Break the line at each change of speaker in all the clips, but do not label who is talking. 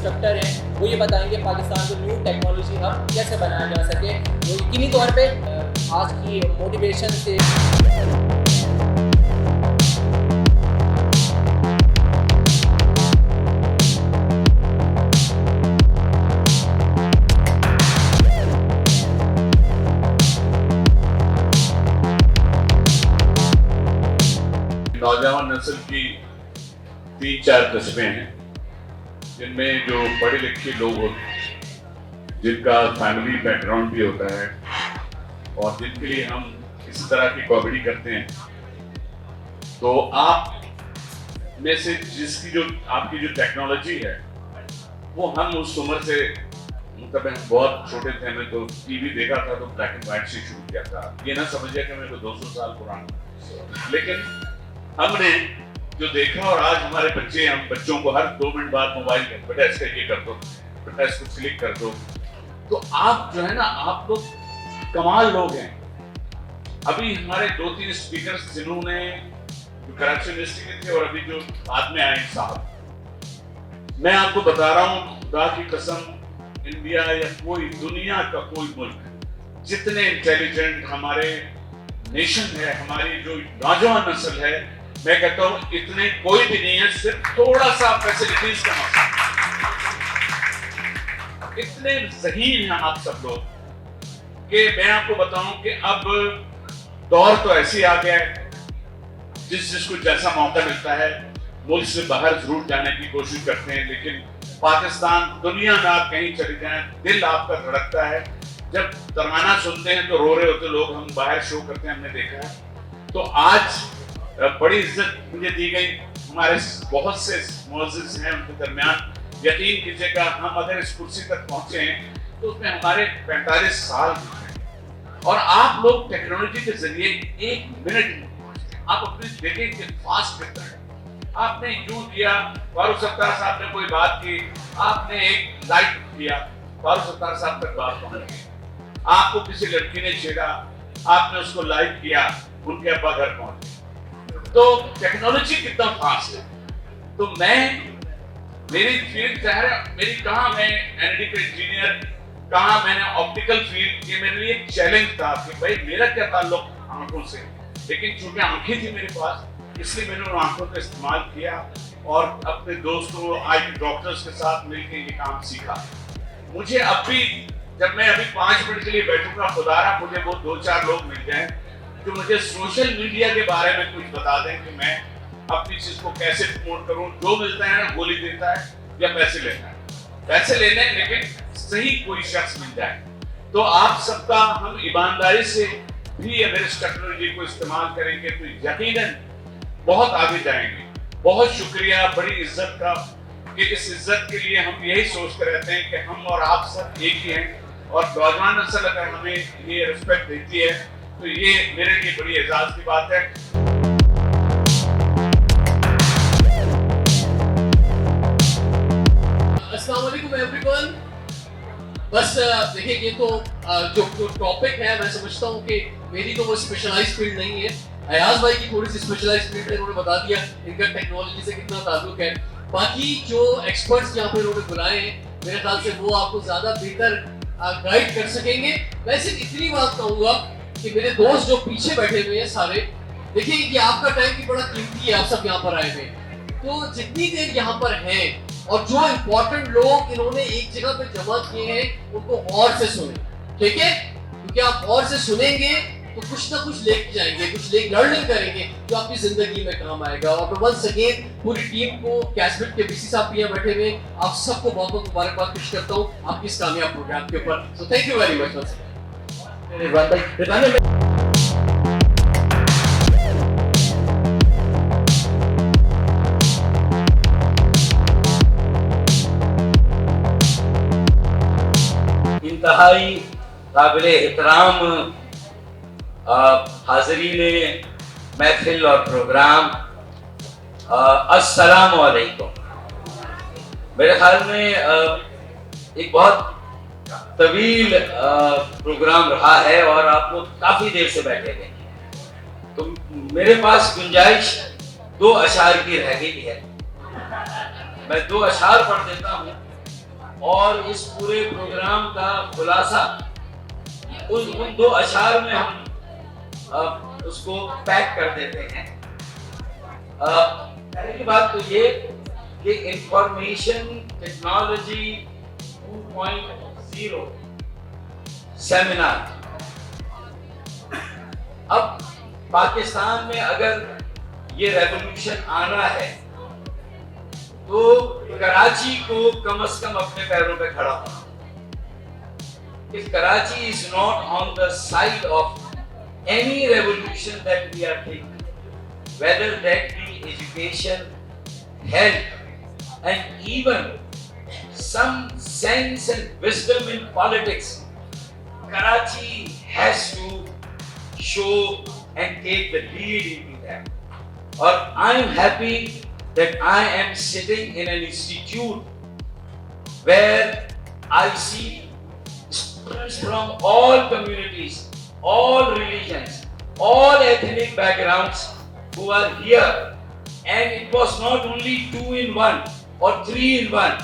Instructor हैं, वो ये बताएंगे पाकिस्तान को न्यू टेक्नोलॉजी हब कैसे बनाया जा सके। वो यकीनी तौर पे आज की मोटिवेशन से
नौजवान नस्ल की 3-4 कस्बें हैं जिनमें जो पढ़े लिखे लोग होते हैं, जिनका फैमिली बैकग्राउंड भी होता है और जिनके लिए हम इस तरह की कॉमेडी करते हैं। तो आप में से जिसकी जो आपकी जो टेक्नोलॉजी है वो हम उस उम्र से मतलब हम बहुत छोटे थे, मैं तो टीवी देखा था तो ब्लैक एंड व्हाइट से शुरू किया था। ये ना समझिए कि मेरे को 200 साल पुराना, लेकिन हमने जो देखा और आज हमारे बच्चे, हम बच्चों को हर 2 मिनट बाद मोबाइल में बेटा इसका ये कर दो, बेटा इसको क्लिक कर दो। तो आप जो है ना, आप लोग कमाल लोग हैं। अभी हमारे 2-3 स्पीकर्स जिन्होंने जो कराची यूनिवर्सिटी के थे और अभी जो बाद में आए साहब, मैं आपको बता रहा हूँ खुदा की कसम, इंडिया या कोई दुनिया का कोई मुल्क जितने इंटेलिजेंट हमारे नेशन है, हमारी जो नौजवान नस्ल है, मैं कहता हूं इतने कोई भी नहीं है। सिर्फ थोड़ा सा फैसिलिटीज का मसला, इतने ज़हीन हैं आप सब लोग कि मैं आपको बताऊं कि अब दौर तो ऐसे आ गया है जिसको जैसा मौका मिलता है मुल्क से बाहर जरूर जाने की कोशिश करते हैं, लेकिन पाकिस्तान, दुनिया में आप कहीं चले जाएं दिल आपका धड़कता है। जब तराना सुनते हैं तो रो रहे होते लोग, हम बाहर शो करते हैं, हमने देखा है। तो आज बड़ी इज्जत मुझे दी गई, हमारे बहुत से मुअज़्ज़िज़ हैं, उनके दरमियान यकीन कीजिएगा हम अगर इस कुर्सी तक पहुंचे हैं तो उसमें हमारे 45 साल हैं और आप लोग टेक्नोलॉजी के जरिए 1 मिनट में पहुंचते हैं। आप अपने देखें कि फास्ट कितना है। आपने यूं किया, फारूक सत्तार साहब ने कोई बात की, आपने एक लाइक किया, फारूक सत्तार साहब तक बात पहुंच गई। आपको किसी लड़की ने छेड़ा, आपने उसको लाइक किया, उनके अब्बा घर पहुंच गए। तो टेक्नोलॉजी कितना फास्ट है। तो मेरी फील्ड क्या है, मेरी कहाँ मैं एनडी का इंजीनियर, कहाँ मैंने ऑप्टिकल फील्ड, ये मेरे लिए चैलेंज था कि भाई मेरा क्या ताल्लुक आंखों से, लेकिन चूंकि आंखें थी मेरे पास इसलिए मैंने उन आंखों का इस्तेमाल किया और अपने दोस्तों आई डॉक्टर्स के साथ मिलकर ये काम सीखा। मुझे अब भी जब मैं अभी 5 मिनट के लिए बैठूंगा, खुदारा मुझे वो 2-4 लोग मिल जाएं जो मुझे सोशल मीडिया के बारे में कुछ बता दें कि मैं अपनी चीज को कैसे प्रमोट करूं। जो मिलता है ना गोली देता है या पैसे लेता है, पैसे लेने, लेकिन सही कोई शख्स मिल जाए। तो आप सबका हम ईमानदारी से भी अगर इस टेक्नोलॉजी को इस्तेमाल करेंगे तो यकीनन बहुत आगे जाएंगे। बहुत शुक्रिया, बड़ी इज्जत का, कि इस इज्जत के लिए हम यही सोचते रहते हैं कि हम और आप सब एक ही हैं और नौजवान नस्ल अगर हमें ये रिस्पेक्ट देती है तो ये मेरे लिए बड़ी एजाज की बात है।
अस्सलाम वालेकुम एवरीवन। बस देखिए, ये तो जो टॉपिक है मैं समझता हूँ कि मेरी तो वो स्पेशलाइज्ड फील्ड नहीं है। अयाज भाई की थोड़ी सी स्पेशलाइज्ड फील्ड है, उन्होंने बता दिया इनका टेक्नोलॉजी से कितना ताल्लुक है। बाकी जो एक्सपर्ट्स यहाँ पे उन्होंने बुलाए हैं, मेरे ख्याल से वो आपको ज़्यादा बेहतर गाइड कर सकेंगे। मैं सिर्फ इतनी बात कहूँगा कि मेरे दोस्त जो पीछे बैठे हुए हैं सारे, देखिए ये आपका टाइम भी बड़ा कीमती है, आप सब यहाँ पर आए हुए हैं, तो जितनी देर यहाँ पर हैं और जो इम्पोर्टेंट लोग इन्होंने एक जगह पे जमा किए हैं उनको और से सुने, ठीक है? क्योंकि आप और से सुनेंगे तो कुछ ना कुछ लेके जाएंगे, कुछ लर्निंग करेंगे जो आपकी जिंदगी में काम आएगा। और मैं वंस अगेन पूरी टीम को, कैशबिट के बीसी साहब यहाँ बैठे हुए, आप सबको बहुत बहुत मुबारकबाद पेश करता हूँ आपकी इस कामयाब प्रोग्राम के ऊपर। So thank you very much once again.
इंतहाई काबिल एहतराम हाज़रीन महफिल और प्रोग्राम, अस्सलाम वालेकुम। मेरे ख्याल में एक बहुत तवील प्रोग्राम रहा है और आप लोग काफ़ी देर से बैठे हैं, तो मेरे पास गुंजाइश 2 अशार की रह गई है। मैं 2 अशार पढ़ देता हूँ اور اس پورے پروگرام کا خلاصہ ان دو اشعار میں ہم اس کو پیک کر دیتے ہیں. پہلی بات تو یہ کہ انفارمیشن ٹیکنالوجی 2.0 سیمینار. اب پاکستان میں اگر یہ ریولوشن آنا ہے تو کراچی کو کم از کم اپنے پیروں پہ کھڑا ہونا. If Karachi is not on the side of any revolution that we are taking, whether that be education, health, and even some sense and wisdom in politics, Karachi has to show and take the lead into that. Or I am happy that I am sitting in an institute where I see students from all communities, all religions, all ethnic backgrounds who are here. And it was not only 2 in 1 or 3 in 1,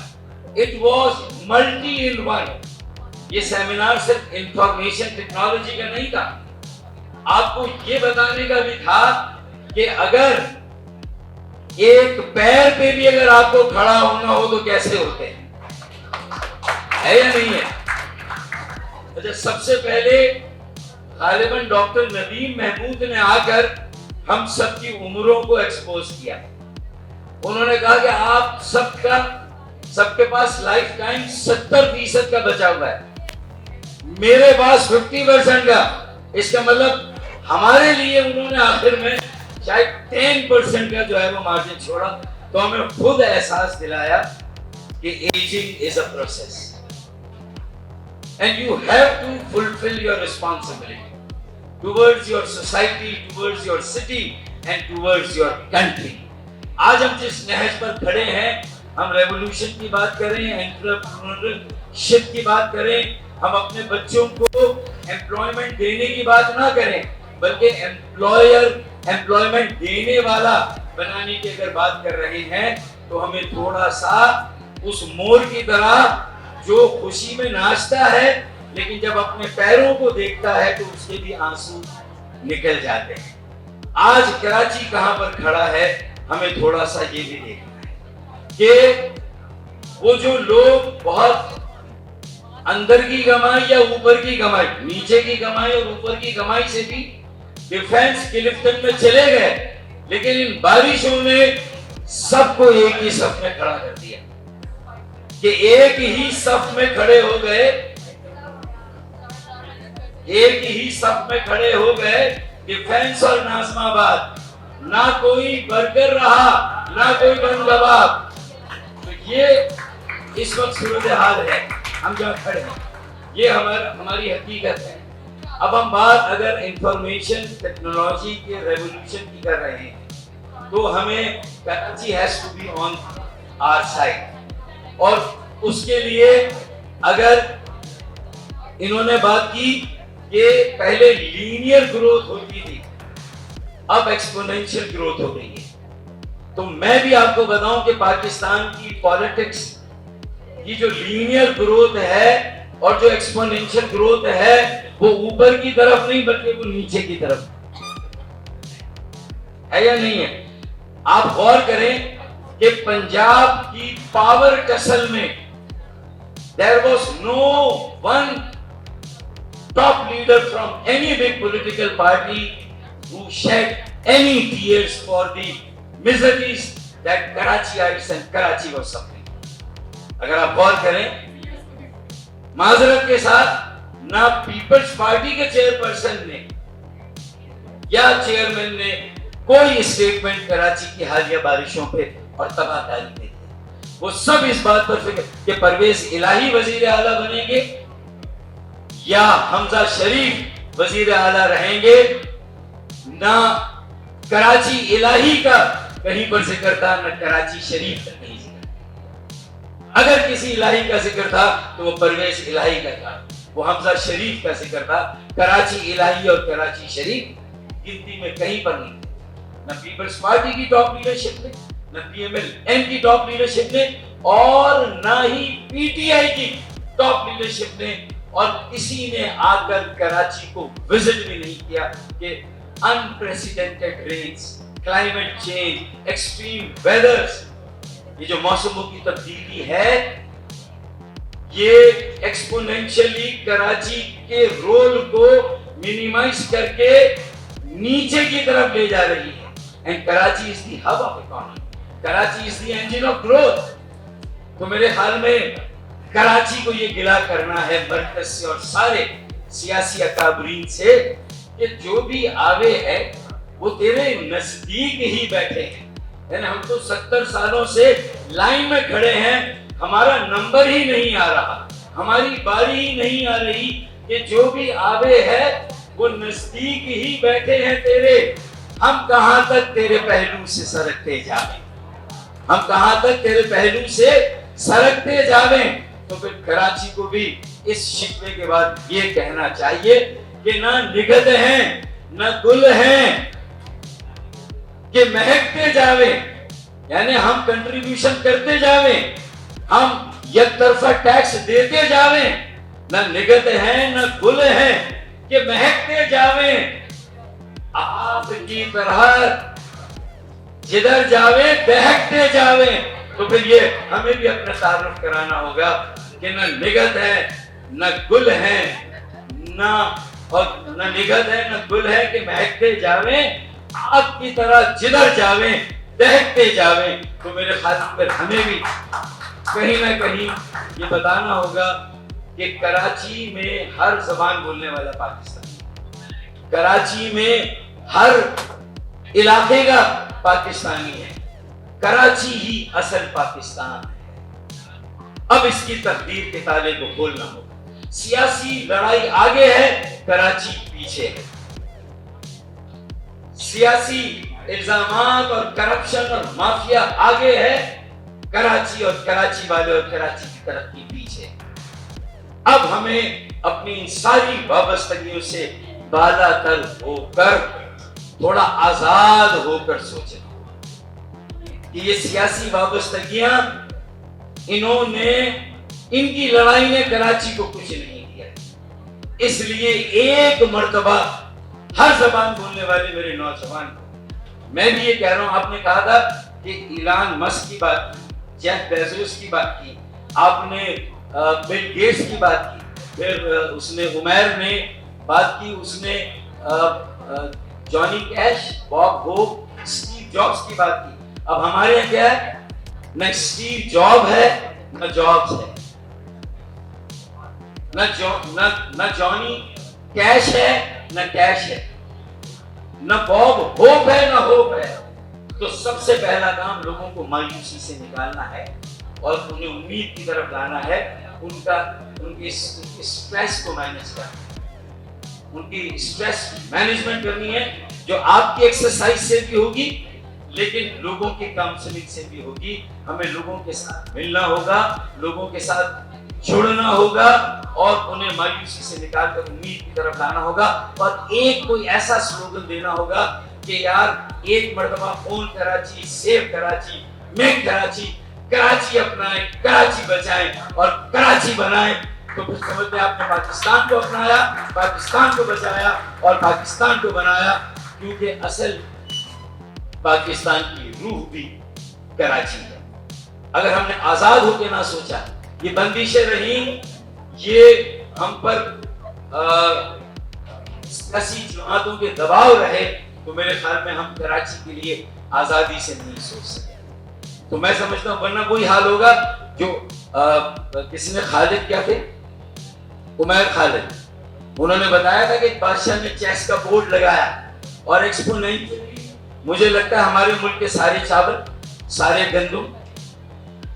it was multi in 1. یہ seminar صرف information technology کا نہیں تھا, آپ کو یہ بتانے کا بھی تھا کہ اگر ایک پیر پہ بھی اگر آپ کو کھڑا ہونا ہو تو کیسے ہوتے ہیں, ہے یا نہیں ہے. اچھا, سب سے پہلے غالباً ڈاکٹر ندیم محمود نے آ کر ہم سب کی عمروں کو ایکسپوز کیا. انہوں نے کہا کہ آپ سب کے پاس لائف ٹائم 70% کا بچا ہوا ہے, میرے پاس 50% کا. اس کا مطلب ہمارے لیے انہوں نے آخر میں شاید 10% کا جو ہے وہ مارجن چھوڑا. تو ہمیں خود احساس دلایا کہ ageing is a process and you have to fulfill your responsibility towards your society, towards your city and towards your country. آج ہم جس نہج پر کھڑے ہیں, ہم ریولوشن کی بات کریں, انٹرپرینیورشپ کی بات کریں, ہم اپنے بچوں کو امپلائمنٹ دینے کی بات نہ کریں بلکہ امپلائمنٹ دینے والا بنانے کی اگر بات کر رہے ہیں تو ہمیں تھوڑا سا اس مور کی طرح جو خوشی میں ناچتا ہے لیکن جب اپنے پیروں کو دیکھتا ہے تو اس کے بھی آنسو نکل جاتے ہیں. آج کراچی کہاں پر کھڑا ہے ہمیں تھوڑا سا یہ بھی دیکھنا ہے کہ وہ جو لوگ بہت اندر کی کمائی یا اوپر کی کمائی, نیچے کی کمائی اور اوپر کی کمائی سے بھی ڈیفینس کلفٹن میں چلے گئے, لیکن ان بارشوں نے سب کو ایک ہی صف میں کھڑا کر دیا کہ ایک ہی صف میں کھڑے ہو گئے, ایک ہی صف میں کھڑے ہو گئے ڈیفینس اور ناظم آباد. نہ کوئی برگر رہا نہ کوئی بن کباب. تو یہ اس وقت صورتحال ہے, ہم جہاں کھڑے ہیں یہ ہماری حقیقت ہے. اب ہم بات اگر انفارمیشن ٹیکنالوجی کے ریولوشن کی کر رہے ہیں تو ہمیں Karachi has to be on our side. اور اس کے لیے اگر انہوں نے بات کی کہ پہلے لینئر گروتھ ہوتی تھی, اب ایکسپونینشیل گروتھ ہو گئی ہے, تو میں بھی آپ کو بتاؤں کہ پاکستان کی پالیٹکس کی جو لینئر گروتھ ہے اور جو ایکسپونینشیل گروتھ ہے وہ اوپر کی طرف نہیں بلکہ وہ نیچے کی طرف ہے یا نہیں ہے. آپ غور کریں کہ پنجاب کی پاور ٹسل میں there was no one top leader from any big political party who shed any tears for the miseries that Karachiites and Karachi was suffering. اگر آپ غور کریں معذرت کے ساتھ نہ پیپلز پارٹی کے چیئرپرسن نے یا چیئرمین نے کوئی اسٹیٹمنٹ کراچی کی حالیہ بارشوں پہ اور تباہ کاری پہ. وہ سب اس بات پر فکر کہ پرویز الہی وزیر اعلیٰ بنیں گے یا حمزہ شریف وزیر اعلیٰ رہیں گے. نہ کراچی الہی کا کہیں پر ذکر تھا نہ کراچی شریف کا کہیں ذکر. اگر کسی الہی کا ذکر تھا تو وہ پرویز الہی کا تھا, وہ حمزہ شریف کا ذکر تھا. کراچی الہی اور کراچی شریف گنتی میں کہیں پر نہیں. نہ پیپلز پارٹی کی ٹاپ لیڈرشپ نے, نہ پی ایم ایل این کی ٹاپ لیڈرشپ نے और ना ही पीटीआई की टॉप लीडरशिप ने और किसी ने आकर कराची को विजिट भी नहीं किया कि unprecedented rains, climate change, extreme weathers, ये जो मौसमों की तब्दीली है, ये एक्सपोनेंशियली कराची के रोल को मिनिमाइज करके नीचे की तरफ ले जा रही है। And Karachi is the hub of economy, Karachi is the engine of growth. तो मेरे ख्याल में कराची को ये गिला करना है मरकज से और सारे सियासी अकाबरीन से कि जो भी आवे है वो तेरे नजदीक ही बैठे हैं। हम तो 70 सालों से लाइन में खड़े हैं, हमारा नंबर ही नहीं आ रहा, हमारी बारी ही नहीं आ रही कि जो भी आवे है वो नजदीक ही बैठे हैं तेरे। हम कहां तक तेरे पहलू से सरकते जावें, हम कहां तक तेरे पहलू से सरकते जावें। तो फिर कराची को भी इस शिकवे के बाद ये कहना चाहिए कि ना निगत हैं ना गुल हैं कि महकते जावे, यानी हम कंट्रीब्यूशन करते जावे, हम एक तरफा टैक्स देते जावे, ना निगत हैं ना गुल हैं कि महकते जावे। आपकी तरह जिधर जावे बहकते जावे। तो फिर ये हमें भी अपना तारुफ कराना होगा कि न निगत है न गुल है, न निगत है न गुल है कि महकते जावे, आपकी तरह जिधर जावे बहकते जावे। तो मेरे ख्याल पर हमें भी कहीं ना कहीं ये बताना होगा कि कराची में हर जबान बोलने वाला पाकिस्तान, कराची में हर इलाके का पाकिस्तानी है, कराची ही असल पाकिस्तान है। अब इसकी तकदीर के ताले को खोलना होगा। सियासी लड़ाई आगे है, कराची पीछे है। सियासी इल्जामात और करप्शन और माफिया आगे है, कराची और कराची वाले और कराची की तरक्की पीछे। अब हमें अपनी इन सारी वाबस्तगियों से बालातर होकर थोड़ा आजाद होकर सोचना कि ये सियासी वाबस्तगियां इन्होंने, इनकी लड़ाई ने कराची को कुछ नहीं दिया। इसलिए एक मर्तबा हर जबान बोलने वाले मेरे नौजवान को मैं भी ये कह रहा हूं, आपने कहा था कि इलान मस्क की बात की, जेफ बेजोस की बात की, आपने बिल गेट्स की बात की, फिर उसने उमैर ने बात की, उसने Johnny cash, Bob hope, Steve jobs की बात की। अब हमारे यहाँ क्या है, न स्टीव जॉब है न जॉब्स है, न जॉनी कैश है न कैश है, न बॉब होप है न होप है। तो सबसे पहला काम लोगों को मायूसी से निकालना है और उन्हें उम्मीद की तरफ लाना है, उनकी स्ट्रेस को मैनेज करना, उनकी स्ट्रेस मैनेजमेंट करनी है, जो आपकी एक्सरसाइज से भी होगी लेकिन लोगों की काउंसलिंग से भी होगी। हमें लोगों के साथ मिलना होगा, लोगों के साथ जुड़ना होगा और उन्हें मायूसी से निकालकर उम्मीद की तरफ लाना होगा। और एक कोई ऐसा स्लोगन देना होगा कि यार एक मर्तबा own Karachi, save Karachi, make Karachi, Karachi अपनाएं, कराची बचाएं और कराची बनाएं। तो फिर समझ में आपने पाकिस्तान को अपनाया, पाकिस्तान को बचाया और पाकिस्तान को बनाया, क्योंकि असल पाकिस्तान की रूह भी कराची है। अगर हमने आजाद होकर ना सोचा, ये बंदिशें रही, ये हम पर सियासी जमातों के दबाव रहे, तो मेरे ख्याल में हम कराची के लिए आजादी से नहीं सोच सके। तो मैं समझता हूँ वरना वही हाल होगा जो किसने, खालिद क्या थे, उमैर खालिद, उन्होंने बताया था कि बादशाह ने चेस का बोर्ड लगाया और एक्सपो नहीं। मुझे लगता है हमारे मुल्क के सारे चावल, सारे गंदम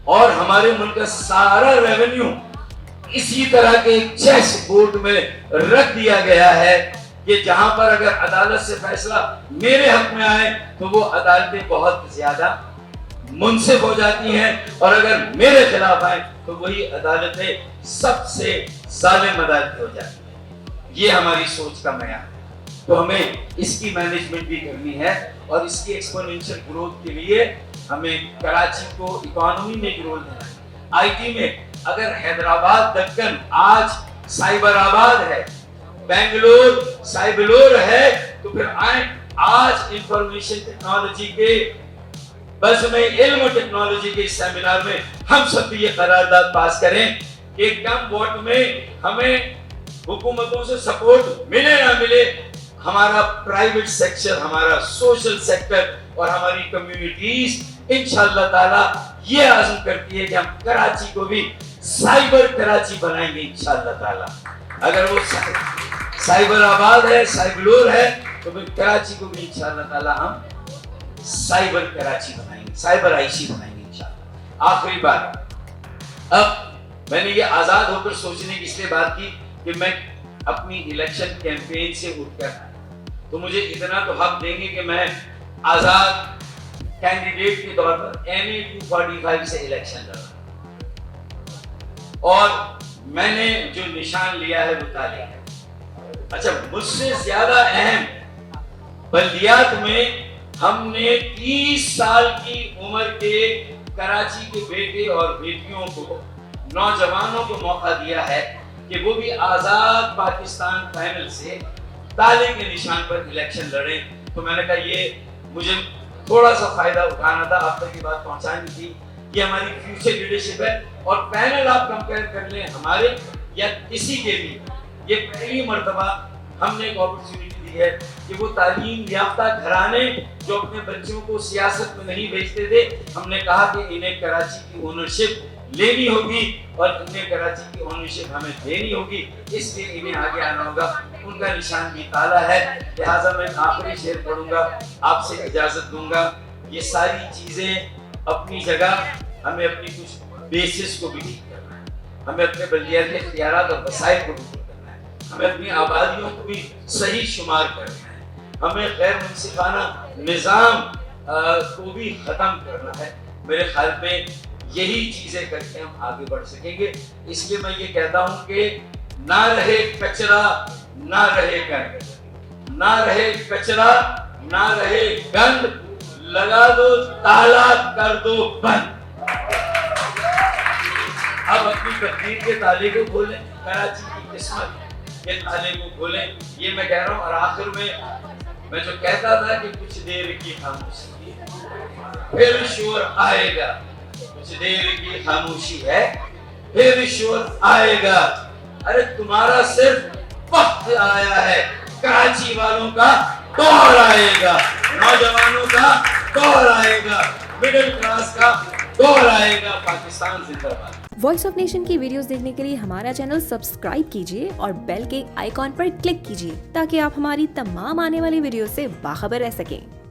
और हमारे मुल्क का सारा रेवेन्यू इसी तरह के चेस बोर्ड में रख दिया गया है कि जहां पर अगर अदालत से फैसला मेरे हक में आए तो वो अदालतें बहुत ज्यादा मुनसिफ हो जाती हैं, और अगर मेरे खिलाफ आए तो वही अदालतें सबसे जालिम अदालतें हो जाती हैं। ये हमारी सोच का मयार है। तो हमें इसकी मैनेजमेंट भी करनी है और इसकी एक्सपोनेंशियल ग्रोथ के लिए हमें कराची को इकोनॉमी में ग्रोथ देना है। आईटी में अगर हैदराबाद दक्कन आज साइबर आबाद है, बेंगलोर साइबलोर है, तो फिर आए आज इंफॉर्मेशन टेक्नोलॉजी के बस में इल्म टेक्नोलॉजी के सेमिनार में हम सब भी ये करारदाद पास करें कि कम वोट में हमें हुकूमतों से सपोर्ट मिले ना मिले, हमारा प्राइवेट सेक्टर, हमारा सोशल सेक्टर और हमारी कम्युनिटीज इंशाअल्लाह ताला ये आज़म करती है कि हम कराची को भी साइबर कराची बनाएंगे इंशाअल्लाह ताला। अगर वो साइबर आबाद है, साइबलोर है, तो फिर कराची को भी इंशाअल्लाह ताला हम साइबर कराची बनाएंगे, साइबर आईसी बनाएंगे इंशाअल्लाह। आखिरी बात, अब मैंने ये आजाद होकर सोचने की इसलिए बात की कि मैं अपनी इलेक्शन कैंपेन से उठकर, तो मुझे इतना तो हक देंगे कि मैं आजाद कैंडिडेट के तौर पर NA 245 से इलेक्शन लड़ा और मैंने जो निशान लिया है वो तालियां है। अच्छा, मुझसे ज्यादा अहम बल्दियात में हमने 30 साल की उम्र के कराची के बेटे और बेटियों को, नौजवानों को मौका दिया है कि वो भी आजाद पाकिस्तान पैनल से ताले के निशान पर इलेक्शन लड़े। तो मैंने कहा ये मुझे थोड़ा सा फायदा उठाना था, आप तक ये बात पहुंचानी थी। ये हमारी फ्यूचर लीडरशिप है और पैनल आप कंपेयर कर लें हमारे या किसी के भी, ये पहली मर्तबा हमने एक अपॉर्चुनिटी दी है कि वो तालीम याफ्ता घराने जो अपने बच्चों को सियासत में नहीं भेजते थे, हमने कहा कि इन्हें कराची की ओनरशिप लेनी होगी और इन्हें कराची की ओनरशिप हमें देनी होगी, इसलिए इन्हें आगे आना होगा। उनका निशान भी ताला है। लिहाजा मैं आखिरी शेर पढ़ूंगा, आपसे इजाजत दूंगा। ये सारी चीजें अपनी जगह, हमें अपनी कुछ बेसिस को भी ठीक करना है, हमें अपने बल्दियात के इख्तियारात और वसाइल को भी ठीक करना है, हमें अपनी आबादियों को भी सही शुमार करना है, हमें गैर मुनसिफाना निज़ाम को भी खत्म करना है। मेरे ख्याल में यही चीजें करके हम आगे बढ़ सकेंगे। इसलिए मैं ये कहता हूं कि ना रहे कचरा, ना रहे गंद, ना रहे कचरा, ना रहे गंद, लगा दो ताला, कर दो बंद। अब अपनी तकदीर के ताले को खोलें, कराची की किस्मत के ताले को खोलें, ये मैं कह रहा हूँ। और आखिर में मैं जो कहता था कि कुछ देर की खामोशी, फिर शोर आएगा, कुछ देर की खामोशी है, फिर शोर आएगा। अरे तुम्हारा सिर्फ वक्त आया है, कराची वालों का दौर आएगा, नौजवानों का दौर आएगा, मिडिल क्लास का दौर आएगा। पाकिस्तान जिंदाबाद।
वॉइस ऑफ नेशन की वीडियोस देखने के लिए हमारा चैनल सब्सक्राइब कीजिए और बेल के आइकॉन पर क्लिक कीजिए ताकि आप हमारी तमाम आने वाली वीडियो से बाखबर रह सकें।